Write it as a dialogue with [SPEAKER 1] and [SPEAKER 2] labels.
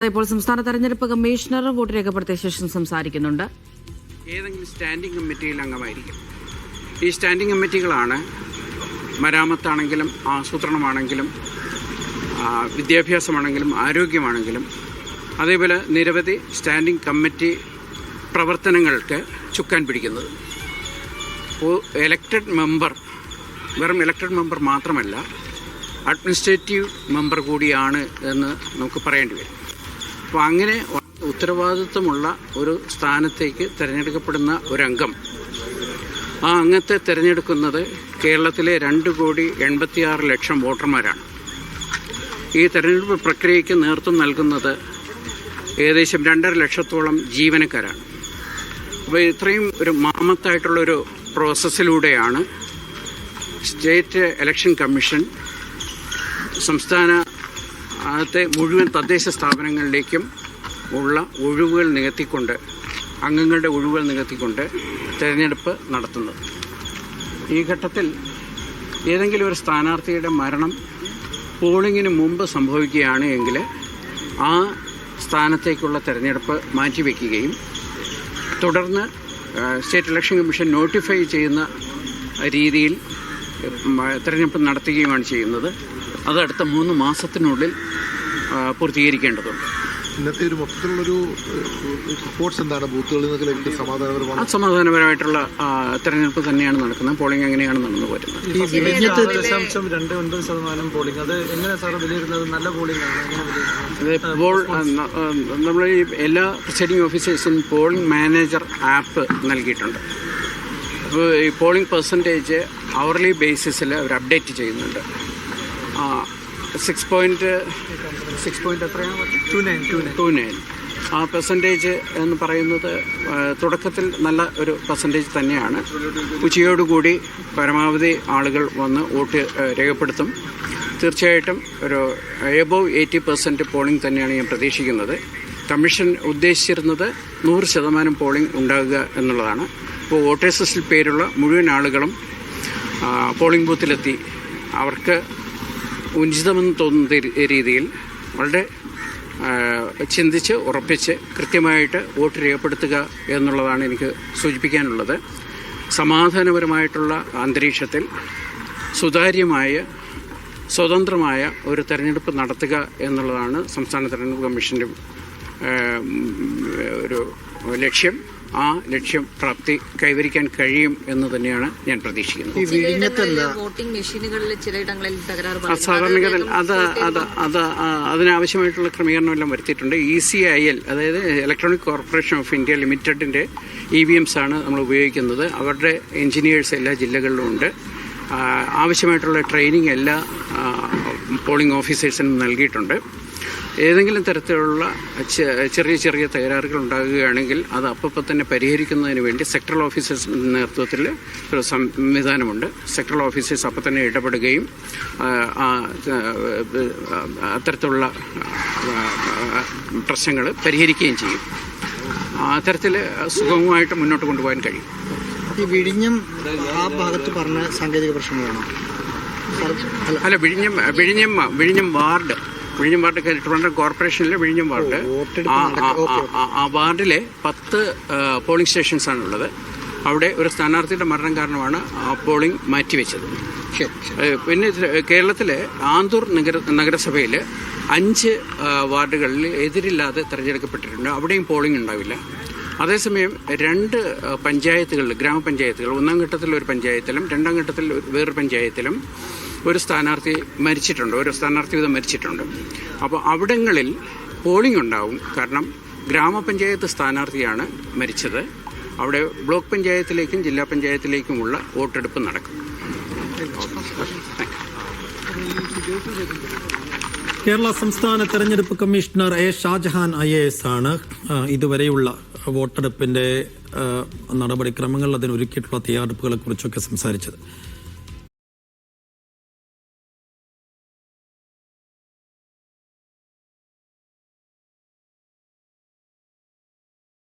[SPEAKER 1] ഇപ്പോൾ സംസ്ഥാന തെരഞ്ഞെടുപ്പ് കമ്മീഷണർ വോട്ട് രേഖപ്പെടുത്തിയ ശേഷം സംസാരിക്കുന്നുണ്ട്.
[SPEAKER 2] ഏതെങ്കിലും സ്റ്റാൻഡിംഗ് കമ്മിറ്റിയിൽ അംഗമായിരിക്കും. ഈ സ്റ്റാൻഡിംഗ് കമ്മിറ്റികളാണ് മരാമത്താണെങ്കിലും ആസൂത്രണമാണെങ്കിലും വിദ്യാഭ്യാസമാണെങ്കിലും ആരോഗ്യമാണെങ്കിലും അതേപോലെ നിരവധി സ്റ്റാൻഡിംഗ് കമ്മിറ്റി പ്രവർത്തനങ്ങൾക്ക് ചുക്കാൻ പിടിക്കുന്നത്. എലക്റ്റഡ് മെമ്പർ വെറും എലക്റ്റഡ് മെമ്പർ മാത്രമല്ല, അഡ്മിനിസ്ട്രേറ്റീവ് മെമ്പർ കൂടിയാണ് എന്ന് നമുക്ക് പറയേണ്ടി വരും. അപ്പോൾ അങ്ങനെ ഉത്തരവാദിത്വമുള്ള ഒരു സ്ഥാനത്തേക്ക് തിരഞ്ഞെടുക്കപ്പെടുന്ന ഒരംഗം, ആ അംഗത്തെ തിരഞ്ഞെടുക്കുന്നത് കേരളത്തിലെ 2,86,00,000 വോട്ടർമാരാണ്. ഈ തെരഞ്ഞെടുപ്പ് പ്രക്രിയയ്ക്ക് നേതൃത്വം നൽകുന്നത് ഏകദേശം 2.5 ലക്ഷത്തോളം ജീവനക്കാരാണ്. അപ്പോൾ ഇത്രയും ഒരു മാമത്തായിട്ടുള്ളൊരു പ്രോസസ്സിലൂടെയാണ് സ്റ്റേറ്റ് ഇലക്ഷൻ കമ്മീഷൻ സംസ്ഥാനത്തെ മുഴുവൻ തദ്ദേശ സ്ഥാപനങ്ങളിലേക്കും ഉള്ള ഒഴിവുകൾ നികത്തിക്കൊണ്ട്, അംഗങ്ങളുടെ ഒഴിവുകൾ നികത്തിക്കൊണ്ട് തിരഞ്ഞെടുപ്പ് നടത്തുന്നത്. ഈ ഘട്ടത്തിൽ ഏതെങ്കിലും ഒരു സ്ഥാനാർത്ഥിയുടെ മരണം പോളിംഗിന് മുമ്പ് സംഭവിക്കുകയാണ് എങ്കിൽ ആ സ്ഥാനത്തേക്കുള്ള തിരഞ്ഞെടുപ്പ് മാറ്റിവെക്കുകയും തുടർന്ന് സ്റ്റേറ്റ് ഇലക്ഷൻ കമ്മീഷൻ നോട്ടിഫൈ ചെയ്യുന്ന രീതിയിൽ തിരഞ്ഞെടുപ്പ് നടത്തുകയുമാണ് ചെയ്യുന്നത്. അത് അടുത്ത 3 മാസത്തിനുള്ളിൽ പൂർത്തീകരിക്കേണ്ടതുണ്ട്.
[SPEAKER 3] ഇന്നത്തെ ഒരു മൊത്തത്തിലുള്ളൊരു റിപ്പോർട്ട്സ് എന്താണ്? ബൂത്തുകളിൽ നിന്നൊക്കെ ലഭിക്കുന്ന
[SPEAKER 2] സമാധാനപരമായിട്ടുള്ള തെരഞ്ഞെടുപ്പ് തന്നെയാണ് നടക്കുന്നത്. പോളിംഗ് എങ്ങനെയാണ് നടന്നു പോരുന്നത്?
[SPEAKER 4] 2.9% പോളിംഗ്, അത് എങ്ങനെ സാർ വിലയിരുത്തുന്നത്? നല്ല പോളിംഗ് ആണ്?
[SPEAKER 2] ഇപ്പോൾ നമ്മൾ ഈ എല്ലാ പ്രിസൈഡിംഗ് ഓഫീസേഴ്സിനും പോളിംഗ് മാനേജർ ആപ്പ് നൽകിയിട്ടുണ്ട്. അപ്പോൾ ഈ പോളിംഗ് പെർസെൻറ്റേജ് അവർലി ബേസിസിൽ അവർ അപ്ഡേറ്റ് ചെയ്യുന്നുണ്ട്. 6.29 ആ പെർസെൻറ്റേജ് എന്ന് പറയുന്നത് തുടക്കത്തിൽ നല്ല ഒരു പെർസെൻറ്റേജ് തന്നെയാണ്. ഉച്ചയോടുകൂടി പരമാവധി ആളുകൾ വന്ന് വോട്ട് രേഖപ്പെടുത്തും. തീർച്ചയായിട്ടും ഒരു എബോവ് 80% പോളിംഗ് തന്നെയാണ് ഞാൻ പ്രതീക്ഷിക്കുന്നത്. കമ്മീഷൻ ഉദ്ദേശിച്ചിരുന്നത് 100% പോളിംഗ് ഉണ്ടാകുക എന്നുള്ളതാണ്. ഇപ്പോൾ വോട്ടേഴ്സ് ലിസ്റ്റിൽ പേരുള്ള മുഴുവൻ ആളുകളും പോളിംഗ് ബൂത്തിലെത്തി അവർക്ക് ഉചിതമെന്ന് തോന്നുന്ന രീതിയിൽ വളരെ ചിന്തിച്ച് ഉറപ്പിച്ച് കൃത്യമായിട്ട് വോട്ട് രേഖപ്പെടുത്തുക എന്നുള്ളതാണ് എനിക്ക് സൂചിപ്പിക്കാനുള്ളത്. സമാധാനപരമായിട്ടുള്ള അന്തരീക്ഷത്തിൽ സുതാര്യമായ സ്വതന്ത്രമായ ഒരു തെരഞ്ഞെടുപ്പ് നടത്തുക എന്നുള്ളതാണ് സംസ്ഥാന തെരഞ്ഞെടുപ്പ് കമ്മീഷൻ്റെ ഒരു ലക്ഷ്യം. ആ ലക്ഷ്യം പ്രാപ്തി കൈവരിക്കാൻ കഴിയും എന്ന് തന്നെയാണ് ഞാൻ പ്രതീക്ഷിക്കുന്നത്. സാധാരണഗതിയിൽ അതിനാവശ്യമായിട്ടുള്ള ക്രമീകരണമെല്ലാം വരുത്തിയിട്ടുണ്ട്. ECIL, അതായത് ഇലക്ട്രോണിക് കോർപ്പറേഷൻ ഓഫ് ഇന്ത്യ ലിമിറ്റഡിൻ്റെ EVMs ആണ് നമ്മൾ ഉപയോഗിക്കുന്നത്. അവരുടെ എഞ്ചിനീയേഴ്സ് എല്ലാ ജില്ലകളിലും ഉണ്ട്. ആവശ്യമായിട്ടുള്ള ട്രെയിനിങ് എല്ലാ പോളിംഗ് ഓഫീസേഴ്സിനും നൽകിയിട്ടുണ്ട്. ഏതെങ്കിലും തരത്തിലുള്ള ചെറിയ തകരാറുകൾ ഉണ്ടാകുകയാണെങ്കിൽ അത് അപ്പം തന്നെ പരിഹരിക്കുന്നതിന് വേണ്ടി സെക്ടറൽ ഓഫീസേഴ്സിൻ്റെ നേതൃത്വത്തിൽ ഒരു സംവിധാനമുണ്ട്. സെക്ടറൽ ഓഫീസേഴ്സ് അപ്പം തന്നെ ഇടപെടുകയും അത്തരത്തിലുള്ള പ്രശ്നങ്ങൾ പരിഹരിക്കുകയും ചെയ്യും. അത്തരത്തിൽ സുഗമമായിട്ട് മുന്നോട്ട് കൊണ്ടുപോകാൻ കഴിയും.
[SPEAKER 5] ഈ വിഴിഞ്ഞം ആ ഭാഗത്ത് പറഞ്ഞ സാങ്കേതിക പ്രശ്നങ്ങളാണോ?
[SPEAKER 2] അല്ല, വിഴിഞ്ഞം വാർഡ് ട്രിവാൻഡ്രം കോർപ്പറേഷനിലെ വിഴിഞ്ഞം വാർഡ്, ആ വാർഡിലെ 10 പോളിംഗ് സ്റ്റേഷൻസാണുള്ളത്. അവിടെ ഒരു സ്ഥാനാർത്ഥിയുടെ മരണം കാരണമാണ് ആ പോളിംഗ് മാറ്റിവെച്ചത്. പിന്നെ കേരളത്തിലെ ആന്തൂർ നഗരസഭയിൽ 5 വാർഡുകളിൽ എതിരില്ലാതെ തിരഞ്ഞെടുക്കപ്പെട്ടിട്ടുണ്ട്. അവിടെയും പോളിംഗ് ഉണ്ടാവില്ല. അതേസമയം 2 പഞ്ചായത്തുകളിൽ, ഗ്രാമപഞ്ചായത്തുകൾ, 1ാം ഘട്ടത്തിൽ ഒരു പഞ്ചായത്തിലും 2ാം ഘട്ടത്തിൽ വേറൊരു പഞ്ചായത്തിലും ഒരു സ്ഥാനാർത്ഥി മരിച്ചിട്ടുണ്ട്. ഒരു സ്ഥാനാർത്ഥി വീതം മരിച്ചിട്ടുണ്ട്. അപ്പോൾ അവിടങ്ങളിൽ പോളിംഗ് ഉണ്ടാവും. കാരണം ഗ്രാമപഞ്ചായത്ത് സ്ഥാനാർത്ഥിയാണ് മരിച്ചത്. അവിടെ ബ്ലോക്ക് പഞ്ചായത്തിലേക്കും ജില്ലാ പഞ്ചായത്തിലേക്കുമുള്ള വോട്ടെടുപ്പ് നടക്കും.
[SPEAKER 6] കേരള സംസ്ഥാന തെരഞ്ഞെടുപ്പ് കമ്മീഷണർ A. ഷാജഹാൻ IAS ആണ് ഇതുവരെയുള്ള വോട്ടെടുപ്പിന്റെ നടപടിക്രമങ്ങൾ, അതിനൊരുക്കിയിട്ടുള്ള തയ്യാറെടുപ്പുകളെ കുറിച്ചൊക്കെ സംസാരിച്ചത്.